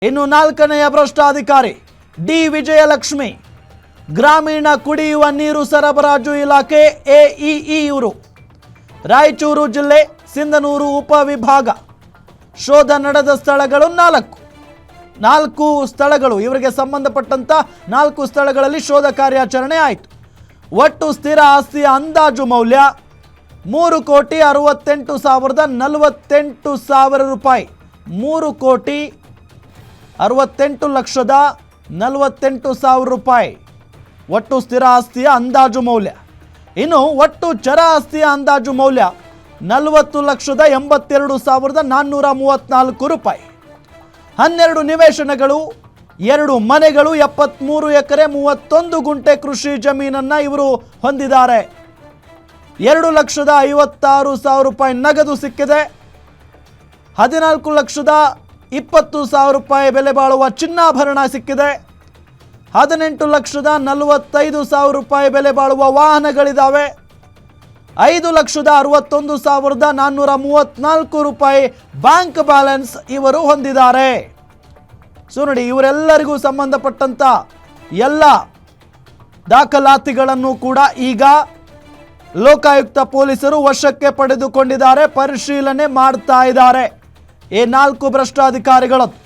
ಇನ್ನು ನಾಲ್ಕನೆಯ ಭ್ರಷ್ಟಾಧಿಕಾರಿ ಡಿ ವಿಜಯಲಕ್ಷ್ಮಿ, ಗ್ರಾಮೀಣ ಕುಡಿಯುವ ನೀರು ಸರಬರಾಜು ಇಲಾಖೆ ಎಇಇ ಇವರು, ರಾಯಚೂರು ಜಿಲ್ಲೆ ಸಿಂಧನೂರು ಉಪವಿಭಾಗ. ಶೋಧ ನಡೆದ ಸ್ಥಳಗಳು ನಾಲ್ಕು ಸ್ಥಳಗಳು, ಇವರಿಗೆ ಸಂಬಂಧಪಟ್ಟಂತ 4 ಸ್ಥಳಗಳಲ್ಲಿ ಶೋಧ ಕಾರ್ಯಾಚರಣೆ ಆಯಿತು. ಒಟ್ಟು ಸ್ಥಿರ ಆಸ್ತಿಯ ಅಂದಾಜು ಮೌಲ್ಯ 3,68,48,000 ರೂಪಾಯಿ. 3,68,48,000 ರೂಪಾಯಿ ಒಟ್ಟು ಸ್ಥಿರ ಆಸ್ತಿಯ ಅಂದಾಜು ಮೌಲ್ಯ. ಇನ್ನು ಒಟ್ಟು ಚರ ಆಸ್ತಿಯ ಅಂದಾಜು ಮೌಲ್ಯ 40,82,434 ರೂಪಾಯಿ. 12 ನಿವೇಶನಗಳು, 2 ಮನೆಗಳು, 73 ಎಕರೆ 31 ಗುಂಟೆ ಕೃಷಿ ಜಮೀನನ್ನು ಇವರು ಹೊಂದಿದ್ದಾರೆ. 2,56,000 ರೂಪಾಯಿ ನಗದು ಸಿಕ್ಕಿದೆ. 14,20,000 ರೂಪಾಯಿ ಬೆಲೆ ಬಾಳುವ ಚಿನ್ನಾಭರಣ ಸಿಕ್ಕಿದೆ. 18,45,000 ರೂಪಾಯಿ ಬೆಲೆ ಬಾಳುವ ವಾಹನಗಳಿದ್ದಾವೆ. 5,61,434 ರೂಪಾಯಿ ಬ್ಯಾಂಕ್ ಬ್ಯಾಲೆನ್ಸ್ ಇವರು ಹೊಂದಿದ್ದಾರೆ. ಸೊ ನೋಡಿ, ಇವರೆಲ್ಲರಿಗೂ ಸಂಬಂಧಪಟ್ಟಂತ ಎಲ್ಲ ದಾಖಲಾತಿಗಳನ್ನು ಕೂಡ ಈಗ ಲೋಕಾಯುಕ್ತ ಪೊಲೀಸರು ವಶಕ್ಕೆ ಪಡೆದುಕೊಂಡಿದ್ದಾರೆ, ಪರಿಶೀಲನೆ ಮಾಡ್ತಾ ಇದ್ದಾರೆ. ಈ 4 ಭ್ರಷ್ಟಾಧಿಕಾರಿಗಳದ್ದು